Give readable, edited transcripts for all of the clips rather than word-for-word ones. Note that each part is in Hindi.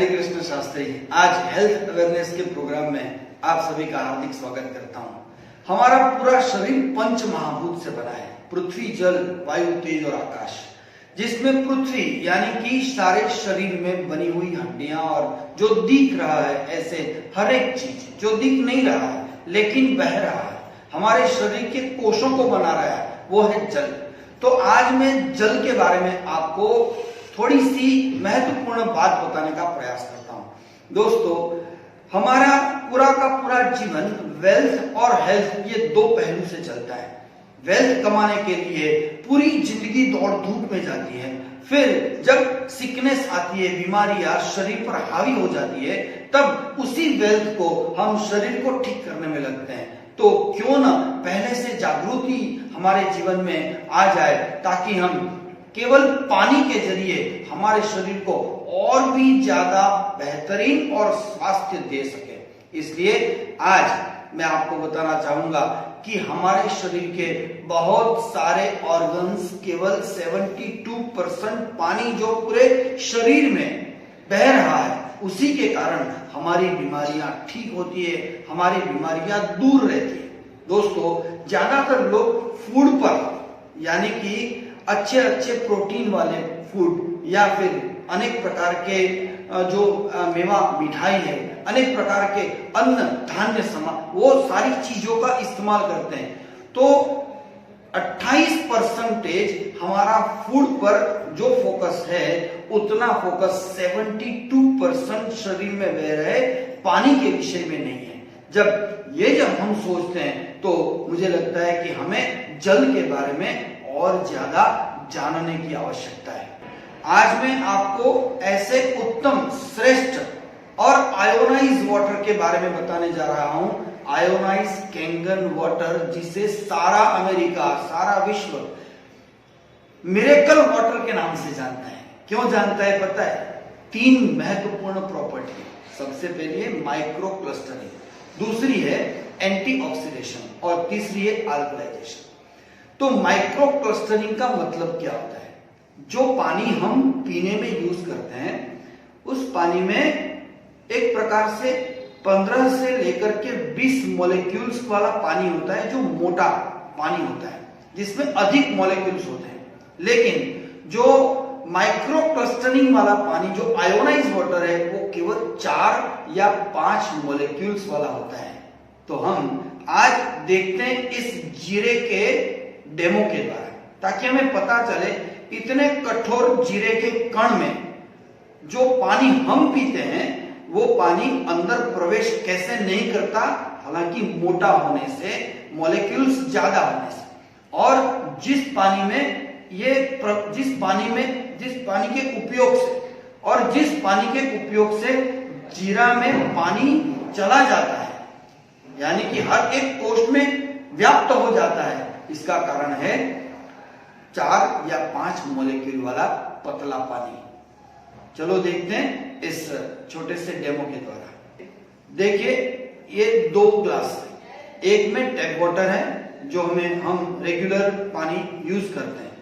हरे कृष्ण शास्त्री। आज हेल्थ अवेयरनेस के प्रोग्राम में आप सभी का हार्दिक स्वागत करता हूं। हमारा पूरा शरीर पंच महाभूत से बना है, पृथ्वी, जल, वायु, तेज और आकाश, जिसमें पृथ्वी यानी कि सारे शरीर में बनी हुई हड्डियां और जो दिख रहा है, ऐसे हर एक चीज जो दिख नहीं रहा है लेकिन बह रहा है, हमारे शरीर के कोशों को बना रहा है, वो है जल। तो आज मैं जल के बारे में आपको थोड़ी सी महत्वपूर्ण बात बताने का प्रयास करता हूं। दोस्तों, हमारा पूरा का पूरा जीवन वेल्थ और हेल्थ, ये दो पहलू से चलता है। वेल्थ कमाने के लिए पूरी जिंदगी दौड़ धूप में जाती है, फिर जब सिकनेस आती है, बीमारियां शरीर पर हावी हो जाती है, तब उसी वेल्थ को हम शरीर को ठीक करने में लगते हैं। तो क्यों ना पहले से जागृति हमारे जीवन में आ जाए, ताकि हम केवल पानी के जरिए हमारे शरीर को और भी ज्यादा बेहतरीन और स्वास्थ्य दे सके। इसलिए आज मैं आपको बताना चाहूंगा कि हमारे शरीर के बहुत सारे ऑर्गन्स, केवल 72% पानी जो पूरे शरीर में बह रहा है, उसी के कारण हमारी बीमारियां ठीक होती है, हमारी बीमारियां दूर रहती है। दोस्तों, ज्यादातर लोग फूड पर यानी कि अच्छे अच्छे प्रोटीन वाले फूड या फिर अनेक प्रकार के जो मेवा, मिठाई है, अनेक प्रकार के अन्न धान्य सामान, वो सारी चीजों का इस्तेमाल करते हैं। तो 28% हमारा फूड पर जो फोकस है, उतना फोकस 72% शरीर में बह रहे पानी के विषय में नहीं है। जब हम सोचते हैं तो मुझे लगता है कि हमें जल के बारे में और ज्यादा जानने की आवश्यकता है। आज मैं आपको ऐसे उत्तम, श्रेष्ठ और आयोनाइज वाटर के बारे में बताने जा रहा हूं। आयोनाइज कैंगन वाटर, जिसे सारा अमेरिका, सारा विश्व मिरेकल वाटर के नाम से जानता है। क्यों जानता है पता है? 3 महत्वपूर्ण प्रॉपर्टी। सबसे पहली है माइक्रो क्लस्टरिंग, दूसरी है एंटीऑक्सीडेशन और तीसरी है अल्कलाइजेशन। तो माइक्रो क्लस्टरिंग का मतलब क्या होता है? जो पानी हम पीने में यूज करते हैं, उस पानी में एक प्रकार से 15 से लेकर के 20 मॉलिक्यूल्स वाला पानी होता है, जो मोटा पानी होता है, जिसमें अधिक मॉलिक्यूल्स होते हैं। लेकिन जो माइक्रो क्लस्टरिंग वाला पानी, जो आयोनाइज वाटर है, वो केवल 4 या 5 मॉलिक्यूल्स वाला होता है। तो हम आज देखते हैं इस जीरे के डेमो के द्वारा, ताकि हमें पता चले इतने कठोर जीरे के कण में जो पानी हम पीते हैं, वो पानी अंदर प्रवेश कैसे नहीं करता, हालांकि मोटा होने से, मॉलिक्यूल्स ज्यादा होने से। और जिस पानी के उपयोग से जीरा में पानी चला जाता है, यानी कि हर एक कोष में व्याप्त हो जाता है, इसका कारण है 4 या 5 मॉलिक्यूल वाला पतला पानी। चलो देखते हैं इस छोटे से डेमो के द्वारा। देखिए, ये 2 ग्लास है, एक में टैप वाटर है जो हम रेगुलर पानी यूज करते हैं,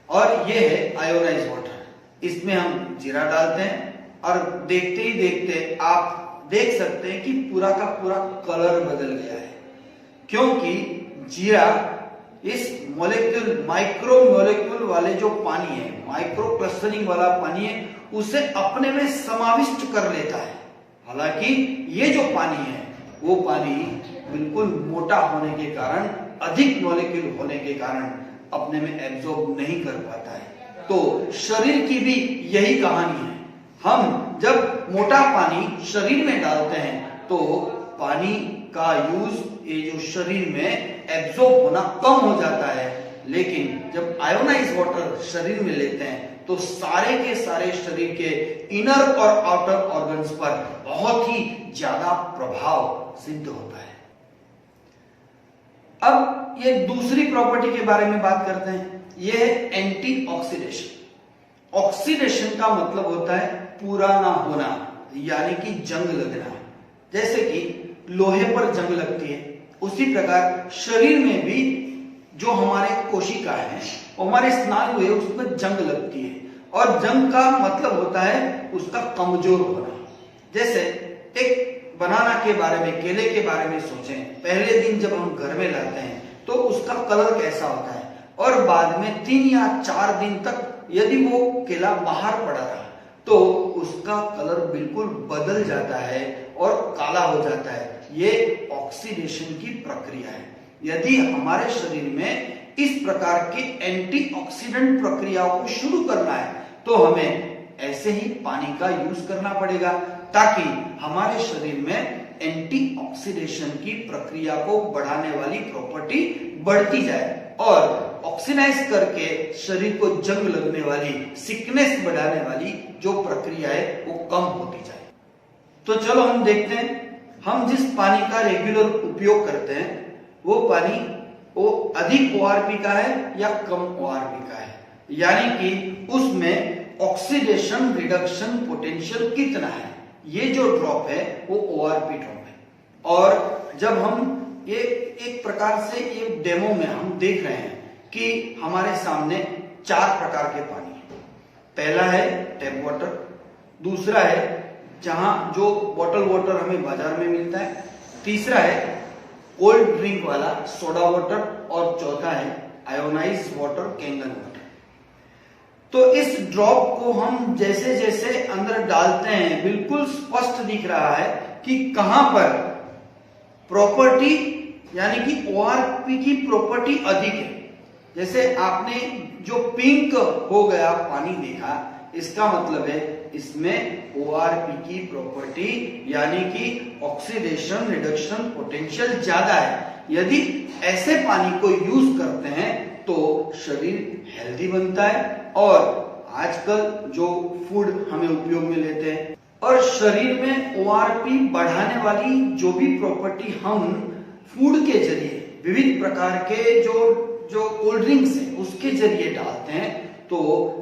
और ये है आयोनाइज वाटर। इसमें हम जीरा डालते हैं और देखते ही देखते आप देख सकते हैं कि पूरा का पूरा कलर बदल गया है, क्योंकि जीरा इस माइक्रो मॉलिक्यूल वाले जो पानी है, माइक्रो क्लस्टरिंग वाला पानी है, उसे अपने में समाविष्ट कर लेता है। हालांकि ये जो पानी है, वो पानी बिल्कुल मोटा होने के कारण, अधिक मॉलिक्यूल होने के कारण अपने में एब्जॉर्ब नहीं कर पाता है। तो शरीर की भी यही कहानी है। हम जब मोटा पानी शरीर में डालते हैं, तो पानी का यूज, ये जो शरीर में एब्जॉर्ब होना कम हो जाता है। लेकिन जब आयोनाइज वाटर शरीर में लेते हैं, तो सारे के सारे शरीर के इनर और आउटर ऑर्गन्स पर बहुत ही ज्यादा प्रभाव सिद्ध होता है। अब ये दूसरी प्रॉपर्टी के बारे में बात करते हैं, ये है एंटीऑक्सीडेशन। ऑक्सीडेशन का मतलब होता है पुराना होना, यानी कि जंग लगना। जैसे कि लोहे पर जंग लगती है, उसी प्रकार शरीर में भी जो हमारे कोशिका है, हमारे स्नायु है, उसमें जंग लगती है। और जंग का मतलब होता है उसका कमजोर होना। जैसे एक बनाना के बारे में, केले के बारे में सोचें। पहले दिन जब हम घर में लाते हैं तो उसका कलर कैसा होता है, और बाद में 3 या 4 दिन तक यदि वो केला बाहर पड़ा रहा तो उसका कलर बिल्कुल बदल जाता है और काला हो जाता है। ये ऑक्सीडेशन की प्रक्रिया है। यदि हमारे शरीर में इस प्रकार की एंटीऑक्सीडेंट प्रक्रियाओं को शुरू करना है तो हमें ऐसे ही पानी का यूज करना पड़ेगा, ताकि हमारे शरीर में एंटीऑक्सीडेशन की प्रक्रिया को बढ़ाने वाली प्रॉपर्टी बढ़ती जाए और ऑक्सीडाइज करके शरीर को जंग लगने वाली, सिकनेस बढ़ाने वाली जो प्रक्रिया है वो कम होती जाए। तो चलो हम देखते हैं, हम जिस पानी का रेगुलर उपयोग करते हैं वो पानी वो अधिक ओआरपी का है या कम ओआरपी का है, यानी कि उसमें ऑक्सीडेशन रिडक्शन पोटेंशियल कितना है। ये जो ड्रॉप है वो ओआरपी ड्रॉप है। और जब हम ये एक प्रकार से ये डेमो में हम देख रहे हैं कि हमारे सामने 4 प्रकार के पानी है। पहला है टैप वाटर, दूसरा है जहां जो बॉटल वाटर हमें बाजार में मिलता है, तीसरा है कोल्ड ड्रिंक वाला सोडा वाटर, और चौथा है आयोनाइज्ड वाटर, कैंगन वाटर। तो इस ड्रॉप को हम जैसे जैसे अंदर डालते हैं बिल्कुल स्पष्ट दिख रहा है कि कहां पर प्रॉपर्टी यानी कि ओआरपी की प्रॉपर्टी अधिक है। जैसे आपने जो पिंक हो गया पानी देखा, इसका मतलब है इसमें ओआरपी की प्रॉपर्टी यानी कि ऑक्सीडेशन रिडक्शन पोटेंशियल ज्यादा है। यदि ऐसे पानी को यूज करते हैं तो शरीर हेल्दी बनता है, और आजकल जो फूड हमें उपयोग में लेते हैं और शरीर में ओआरपी बढ़ाने वाली जो भी प्रॉपर्टी हम फूड के जरिए, विविध प्रकार के जो कोल्ड ड्रिंक्स है उसके जरिए डालते हैं, तो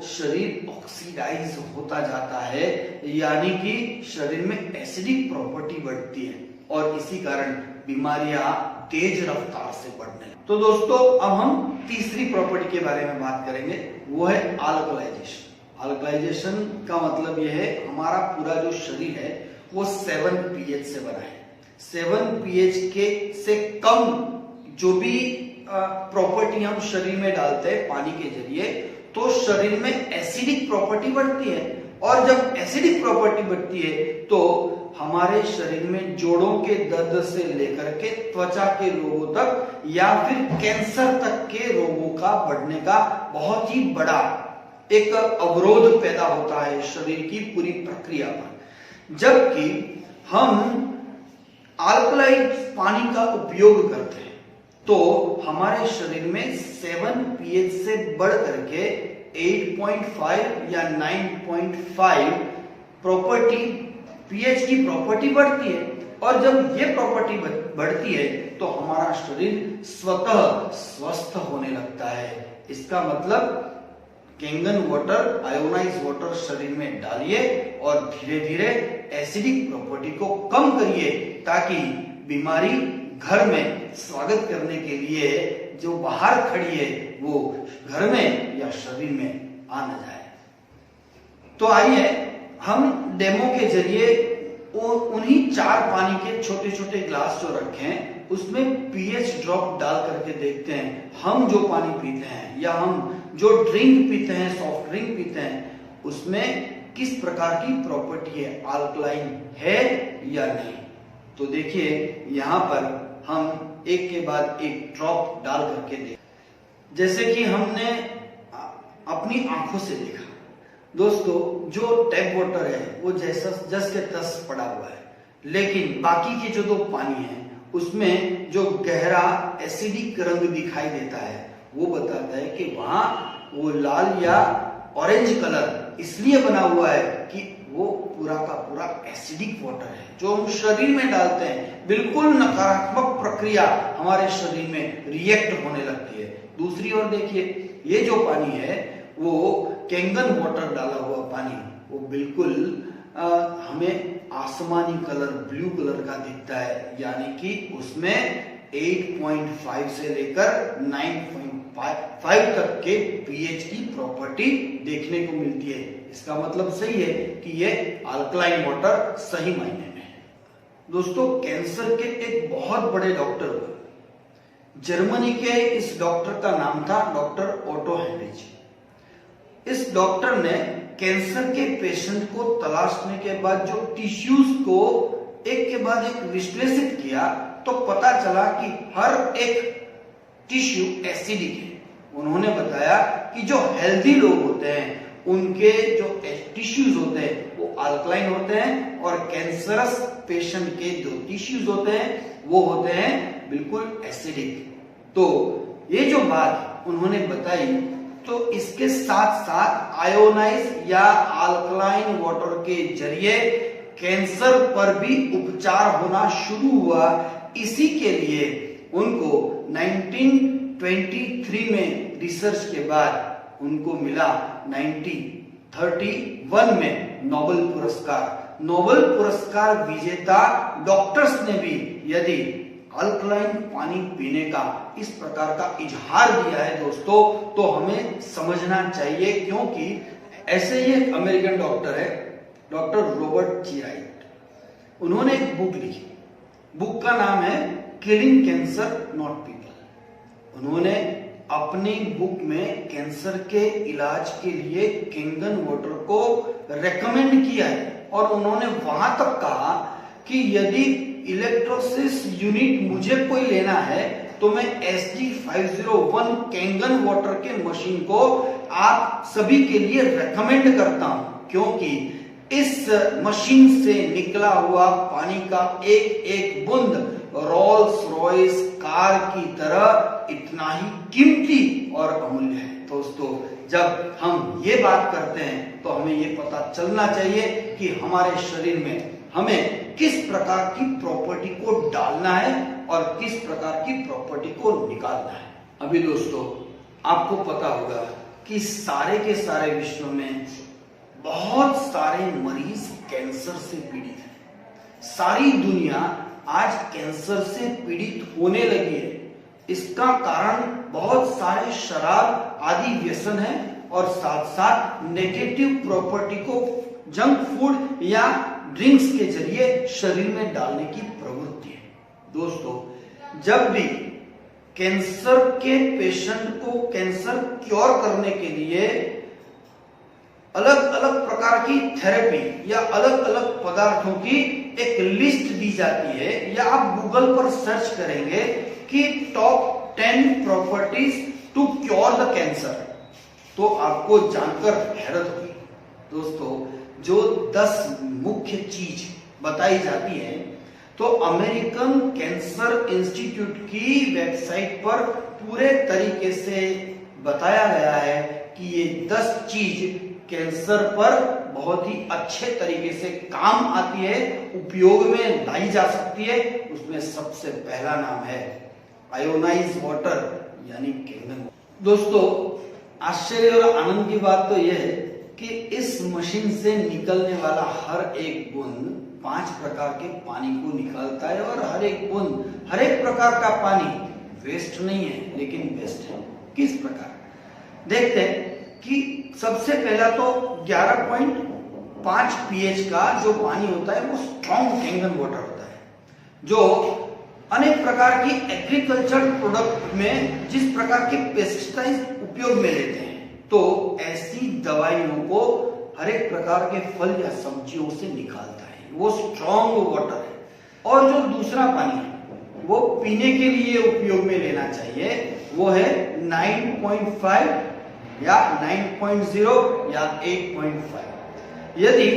शरीर ऑक्सीडाइज होता जाता है, यानी कि शरीर में एसिडिक प्रॉपर्टी बढ़ती है और इसी कारण बीमारियां तेज रफ्तार से बढ़ने लगती। तो दोस्तों अब हम तीसरी प्रॉपर्टी के बारे में बात करेंगे, वो है अल्कलाइजेशन। अल्कलाइजेशन का मतलब यह है हमारा पूरा जो शरीर है वो 7 pH से बना है। 7 pH के से कम जो भी प्रॉपर्टी हम शरीर में डालते हैं पानी के जरिए, तो शरीर में एसिडिक प्रॉपर्टी बढ़ती है, और जब एसिडिक प्रॉपर्टी बढ़ती है तो हमारे शरीर में जोड़ों के दर्द से लेकर के त्वचा के रोगों तक या फिर कैंसर तक के रोगों का बढ़ने का बहुत ही बड़ा एक अवरोध पैदा होता है शरीर की पूरी प्रक्रिया पर। जबकि हम अल्कलाइज पानी का उपयोग करते हैं तो हमारे शरीर में 7 pH से बढ़ करके 8.5 या 9.5 प्रॉपर्टी pH की प्रॉपर्टी बढ़ती है, और जब ये प्रॉपर्टी बढ़ती है तो हमारा शरीर स्वतः स्वस्थ होने लगता है। इसका मतलब कैंगन वाटर, आयोनाइज्ड वाटर शरीर में डालिए और धीरे धीरे एसिडिक प्रॉपर्टी को कम करिए, ताकि बीमारी घर में स्वागत करने के लिए जो बाहर खड़ी है वो घर में या शरीर में आ न जाए। तो आइए हम डेमो के जरिए उन्हीं 4 पानी के छोटे छोटे ग्लास जो रखे हैं उसमें pH ड्रॉप डाल करके देखते हैं, हम जो पानी पीते हैं या हम जो ड्रिंक पीते हैं, सॉफ्ट ड्रिंक पीते हैं, उसमें किस प्रकार की प्रॉपर्टी है, अल्कलाइन है या नहीं। तो देखिए यहाँ पर हम एक के बाद एक ड्रॉप डाल करके देख, जैसे कि हमने अपनी आंखों से देखा दोस्तों, जो टैप वाटर है वो जैसा जस के तस पड़ा हुआ है, लेकिन बाकी के जो 2 पानी है उसमें जो गहरा एसिडिक रंग दिखाई देता है वो बताता है कि वहां वो लाल या ऑरेंज कलर इसलिए बना हुआ है कि वो पूरा का पूरा एसिडिक वाटर है जो हम शरीर में डालते हैं। बिल्कुल नकारात्मक प्रक्रिया हमारे शरीर में रिएक्ट होने लगती है। दूसरी ओर देखिए, ये जो पानी है वो कैंगन वाटर डाला हुआ पानी, वो बिल्कुल हमें आसमानी कलर, ब्लू कलर का दिखता है, यानी कि उसमें 8.5 से लेकर 9.5 तक के pH की प्रॉपर्टी देखने को मिलती है। इसका मतलब सही है कि ये अल्कलाइन वाटर सही मायने में है। दोस्तों, कैंसर के एक बहुत बड़े डॉक्टर हुए। जर्मनी के इस डॉक्टर का नाम था डॉक्टर ओटो हेनरिच। इस डॉक्टर ने कैंसर के पेशेंट को तलाशने के बाद जो टिश्यूज को एक के बाद एक विश्लेषित किया तो पता चला कि हर एक टिश्यू एसिडिक है। उन्होंने बताया कि जो हेल्दी लोग होते हैं उनके जो टिश्यूज होते हैं वो अल्कलाइन होते हैं और कैंसरस पेशेंट के जो टिश्यूज होते हैं वो होते हैं बिल्कुल एसिडिक। तो ये जो बात उन्होंने बताई तो इसके साथ साथ आयोनाइज या अल्कलाइन वाटर के जरिए कैंसर पर भी उपचार होना शुरू हुआ। इसी के लिए उनको 1923 में रिसर्च के बाद उनको मिला 1931 में नोबेल पुरस्कार। नोबेल पुरस्कार विजेता डॉक्टर्स ने भी यदि अल्कलाइन पानी पीने का इस प्रकार का इजहार दिया है दोस्तों, तो हमें समझना चाहिए, क्योंकि ऐसे ही एक अमेरिकन डॉक्टर है डॉक्टर रॉबर्ट जी राइट। उन्होंने एक बुक लिखी। बुक का नाम है किलिंग कैंसर नॉट पीपल। उन्होंने अपनी बुक में कैंसर के इलाज के लिए कैंगन वाटर को रेकमेंड किया है और उन्होंने वहां तक कहा कि यदि इलेक्ट्रोसिस यूनिट मुझे कोई लेना है तो मैं SG501 कैंगन वाटर के मशीन को आप सभी के लिए रेकमेंड करता हूं, क्योंकि इस मशीन से निकला हुआ पानी का एक एक बूंद रोल्स रॉयस कार की तरह इतना ही कीमती और अमूल्य है। दोस्तों, जब हम ये बात करते हैं तो हमें ये पता चलना चाहिए कि हमारे शरीर में हमें किस प्रकार की प्रॉपर्टी को डालना है और किस प्रकार की प्रॉपर्टी को निकालना है। अभी दोस्तों, आपको पता होगा कि सारे के सारे विश्व में बहुत सारे मरीज कैंसर से पीड़ित हैं। सारी दुनिया आज कैंसर से पीड़ित होने लगी है। इसका कारण बहुत सारे शराब आदि व्यसन है और साथ साथ नेगेटिव प्रॉपर्टी को जंक फूड या ड्रिंक्स के जरिए शरीर में डालने की प्रवृत्ति है। दोस्तों, जब भी कैंसर के पेशेंट को कैंसर क्योर करने के लिए अलग अलग प्रकार की थेरेपी या अलग अलग पदार्थों की एक लिस्ट दी जाती है, या आप गूगल पर सर्च करेंगे कि top 10 properties to cure the cancer, तो आपको जानकर हैरत होगी। दोस्तों, जो 10 मुख्य चीज बताई जाती है तो अमेरिकन कैंसर इंस्टीट्यूट की वेबसाइट पर पूरे तरीके से बताया गया है कि ये 10 चीज कैंसर पर बहुत ही अच्छे तरीके से काम आती है, उपयोग में लाई जा सकती है। उसमें सबसे पहला नाम है आयोनाइज वाटर यानी कैंगन। दोस्तों, आश्चर्य और आनंद की बात तो यह है कि इस मशीन से निकलने वाला हर एक बूंद 5 प्रकार के पानी को निकालता है और हर एक बूंद, हर एक प्रकार का पानी वेस्ट नहीं है लेकिन बेस्ट है। किस प्रकार देखते हैं कि सबसे पहला तो 11.5 pH का जो पानी होता है वो स्ट्रॉन्ग कैंगन वाटर होता है, जो अनेक प्रकार की एग्रीकल्चर प्रोडक्ट में जिस प्रकार के पेस्टिसाइड उपयोग में लेते हैं, तो ऐसी दवाइयों को हर एक प्रकार के फल या सब्जियों से निकालता है। वो स्ट्रॉन्ग वाटर है। और जो दूसरा पानी है वो पीने के लिए उपयोग में लेना चाहिए, वो है 9.5 या 9.0 या 8.5। यदि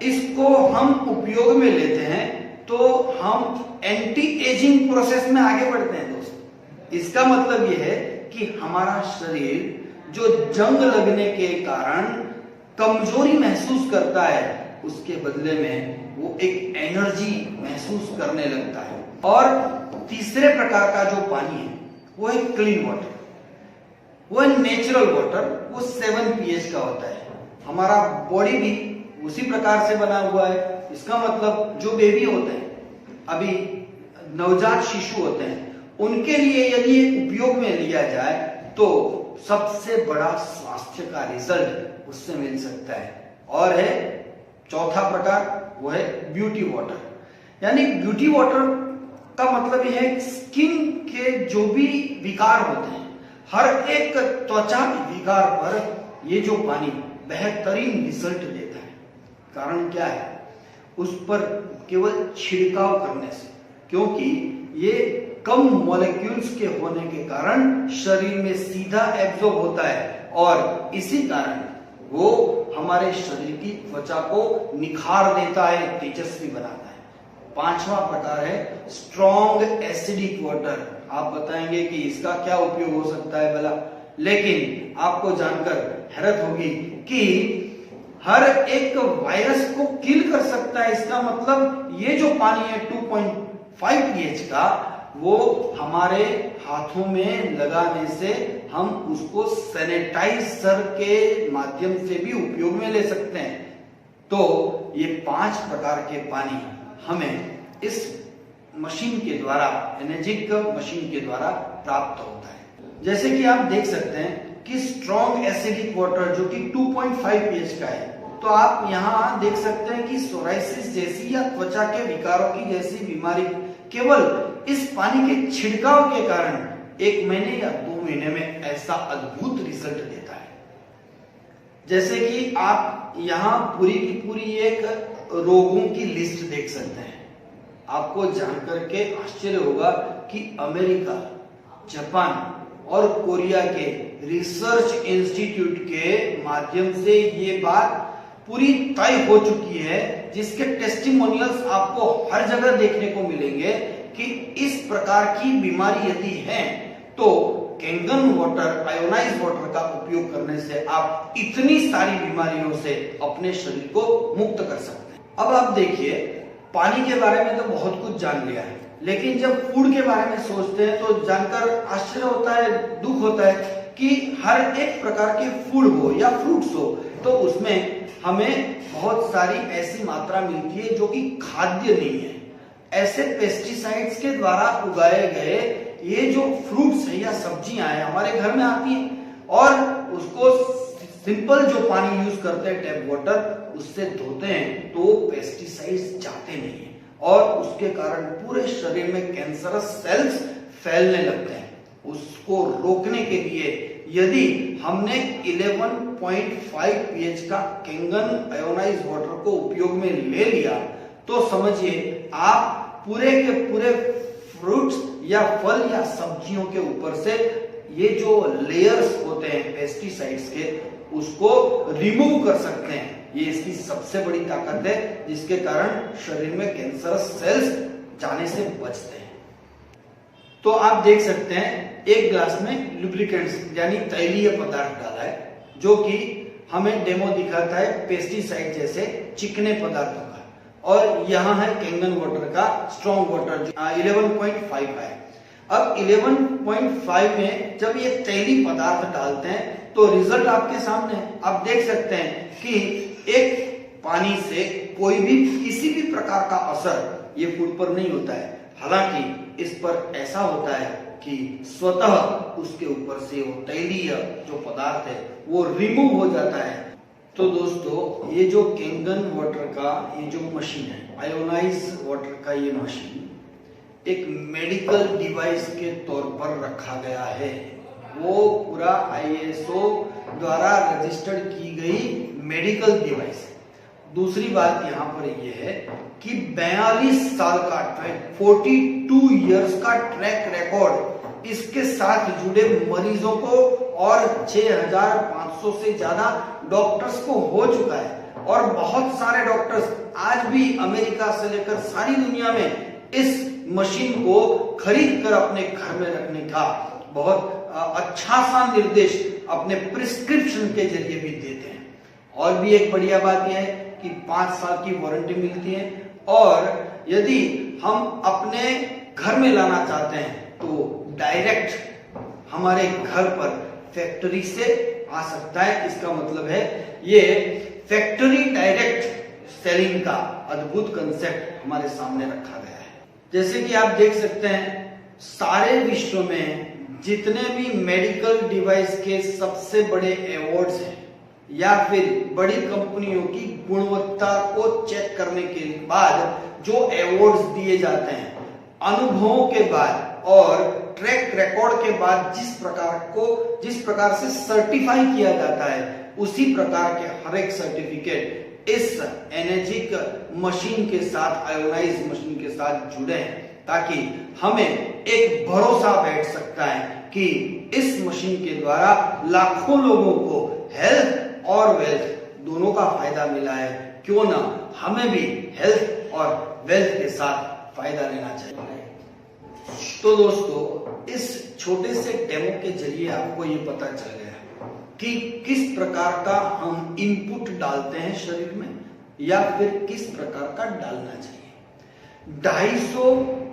इसको हम उपयोग में लेते हैं तो हम एंटी एजिंग प्रोसेस में आगे बढ़ते हैं। दोस्तों, इसका मतलब यह है कि हमारा शरीर जो जंग लगने के कारण कमजोरी महसूस करता है, उसके बदले में वो एक एनर्जी महसूस करने लगता है। और तीसरे प्रकार का जो पानी है वो है क्लीन वाटर, वो है नेचुरल वाटर, वो 7 pH का होता है। हमारा बॉडी भी उसी प्रकार से बना हुआ है। इसका मतलब जो बेबी होते हैं, अभी नवजात शिशु होते हैं, उनके लिए यदि उपयोग में लिया जाए तो सबसे बड़ा स्वास्थ्य का रिजल्ट उससे मिल सकता है। और है चौथा प्रकार, वो है ब्यूटी वाटर। यानी ब्यूटी वाटर का मतलब यह है स्किन के जो भी विकार होते हैं, हर एक त्वचा विकार पर ये जो पानी बेहतरीन रिजल्ट देता है। कारण क्या है? उस पर केवल छिड़काव करने से, क्योंकि ये कम मॉलिक्यूल्स के होने के कारण शरीर में सीधा एब्जॉर्ब होता है और इसी कारण वो हमारे शरीर की त्वचा को निखार देता है, तेजस्वी बनाता है। पांचवा प्रकार है स्ट्रॉन्ग एसिडिक वाटर। आप बताएंगे कि इसका क्या उपयोग हो सकता है भला, लेकिन आपको जानकर हैरत होगी कि हर एक वायरस को किल कर सकता है। इसका मतलब ये जो पानी है 2.5 pH का, वो हमारे हाथों में लगाने से हम उसको सैनिटाइजर के माध्यम से भी उपयोग में ले सकते हैं। तो ये 5 प्रकार के पानी हमें इस मशीन के द्वारा, एनर्जिक मशीन के द्वारा प्राप्त होता है। जैसे कि आप देख सकते हैं कि स्ट्रॉन्ग एसिडिक वाटर जो कि 2.5 pH का है, तो आप यहाँ देख सकते हैं कि सोराइसिस जैसी या त्वचा के विकारों की जैसी बीमारी केवल इस पानी के छिड़काव के कारण 1 महीने या 2 महीने में ऐसा अद्भुत रिजल्ट देता है। जैसे कि आप यहाँ पूरी की पूरी एक रोगों की लिस्ट देख सकते हैं। आपको जानकर के आश्चर्य होगा कि अमेरिका, जापान और कोरिया के रिसर्च इंस्टीट्यूट के माध्यम से ये बात पूरी तय हो चुकी है, जिसके टेस्टिमोनियल्स आपको हर जगह देखने को मिलेंगे कि इस प्रकार की बीमारी यदि है तो कैंगन वाटर, आयोनाइज वाटर का उपयोग करने से आप इतनी सारी बीमारियों से अपने शरीर को मुक्त कर सकते हैं। अब आप देखिए, पानी के बारे में तो बहुत कुछ जान लिया है, लेकिन जब फूड के बारे में सोचते हैं तो जानकर आश्चर्य होता है, दुख होता है कि हर एक प्रकार के फूड हो या फ्रूट्स हो तो उसमें हमें बहुत सारी ऐसी मात्रा मिलती है जो कि खाद्य नहीं है। ऐसे पेस्टिसाइड्स के द्वारा उगाए गए ये जो फ्रूट्स है या सब्जियां हैं हमारे घर में आती हैं और उसको सिंपल जो पानी यूज करते हैं टैप वाटर, उससे धोते हैं तो पेस्टिसाइड्स जाते नहीं है और उसके कारण पूरे शरीर में कैंसरस सेल्स फैलने लगते हैं। उसको रोकने के लिए यदि हमने 11.5 pH का कैंगन आयोनाइज वाटर को उपयोग में ले लिया तो समझिए आप पूरे के पूरे फ्रूट्स या फल या सब्जियों के ऊपर से ये जो लेयर्स होते हैं पेस्टिसाइड्स के, उसको रिमूव कर सकते हैं। ये इसकी सबसे बड़ी ताकत है, जिसके कारण शरीर में कैंसरस सेल्स जाने से बचते हैं। तो आप देख सकते हैं एक ग्लास में लुब्रिकेंट्स यानी तैलीय पदार्थ डाला है, जो कि हमें डेमो दिखाता है पेस्टिसाइड जैसे चिकने पदार्थों का, और यहाँ है कैंगन वाटर का स्ट्रॉन्ग वाटर 11.5 है। अब 11.5 में जब ये तैलीय पदार्थ डालते हैं तो रिजल्ट आपके सामने है। आप देख सकते हैं कि एक पानी से कोई भी किसी भी प्रकार का असर ये फूड पर नहीं होता है। हालांकि इस पर ऐसा होता है कि स्वतः उसके ऊपर से वो तैलीय जो पदार्थ है वो रिमूव हो जाता है। तो दोस्तों, ये जो कैंगन वाटर का ये जो मशीन है, आयोनाइज वाटर का ये मशीन एक मेडिकल डिवाइस के तौर पर रखा गया है। वो पूरा ISO द्वारा रजिस्टर्ड की गई मेडिकल डिवाइस है। दूसरी बात यहाँ पर ये है कि 42 साल का 42 इयर्स का ट्रैक रिकॉर्ड इसके साथ जुड़े मरीजों को और 6500 से ज्यादा डॉक्टर्स को हो चुका है। और बहुत सारे डॉक्टर्स आज भी अमेरिका से लेकर सारी दुनिया में इस मशीन को खरीद कर अपने घर में रखने का बहुत अच्छा सा निर्देश अपने प्रिस्क्रिप्शन के जरिए भी देते हैं। और भी एक बढ़िया बात यह है कि 5 साल की वारंटी मिलती है, और यदि हम अपने घर में लाना चाहते हैं तो डायरेक्ट हमारे घर पर फैक्ट्री से आ सकता है। इसका मतलब है ये फैक्ट्री डायरेक्ट सेलिंग का अद्भुत कंसेप्ट हमारे सामने रखा गया है। जैसे कि आप देख सकते हैं, सारे विश्व में जितने भी मेडिकल डिवाइस के सबसे बड़े अवार्ड्स हैं या फिर बड़ी कंपनियों की गुणवत्ता को चेक करने के बाद जो अवार्ड्स दिए जाते हैं, अनुभवों के बाद और ट्रैक रिकॉर्ड के बाद जिस प्रकार से सर्टिफाई किया जाता है, उसी प्रकार के हर एक सर्टिफिकेट इस एनर्जिक मशीन के साथ, आयोनाइज मशीन के साथ जुड़े हैं, ताकि हमें एक भरोसा बैठ सकता है कि इस मशीन के द्वारा लाखों लोगों को हेल्थ और वेल्थ दोनों का फायदा मिला है। क्यों ना हमें भी हेल्थ और वेल्थ के साथ फायदा लेना चाहिए। तो दोस्तों, इस छोटे से डेमो के जरिए आपको ये पता चल गया कि किस प्रकार का हम इनपुट डालते हैं शरीर में, या फिर किस प्रकार का डालना चाहिए। 250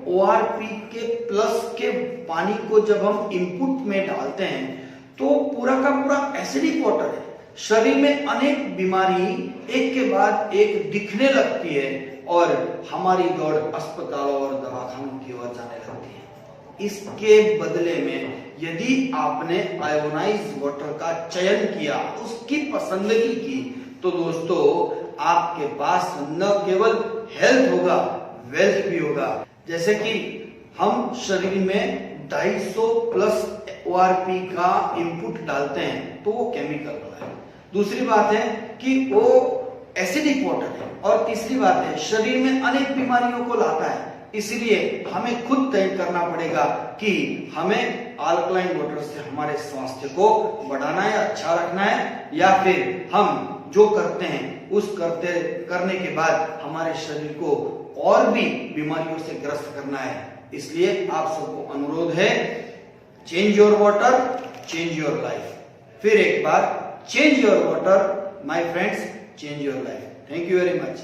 ORP के प्लस के पानी को जब हम इनपुट में डालते हैं तो पूरा का पूरा एसिडिक वाटर है। शरीर में अनेक बीमारी एक के बाद एक दिखने लगती है और हमारी दौड़ अस्पतालों और दवाखानों की ओर जाने लगती है। इसके बदले में यदि आपने आयोनाइज वाटर का चयन किया, उसकी पसंदगी की, तो दोस्तों आपके पास न केवल हेल्थ होगा, वेल्थ भी होगा। जैसे कि हम शरीर में 250 प्लस ORP का इनपुट डालते हैं तो वो केमिकल वाला है। दूसरी बात है कि वो एसिडिक वाटर है, और तीसरी बात है शरीर में अनेक बीमारियों को लाता है। इसलिए हमें खुद तय करना पड़ेगा कि हमें अल्कलाइन वाटर से हमारे स्वास्थ्य को बढ़ाना है, अच्छा रखना है, या फिर हम जो करते हैं उस करने के बाद हमारे शरीर को और भी बीमारियों से ग्रस्त करना है। इसलिए आप सबको अनुरोध है, change your water, change your life. फिर एक बार, change your water my friends, change your life. Thank you very much.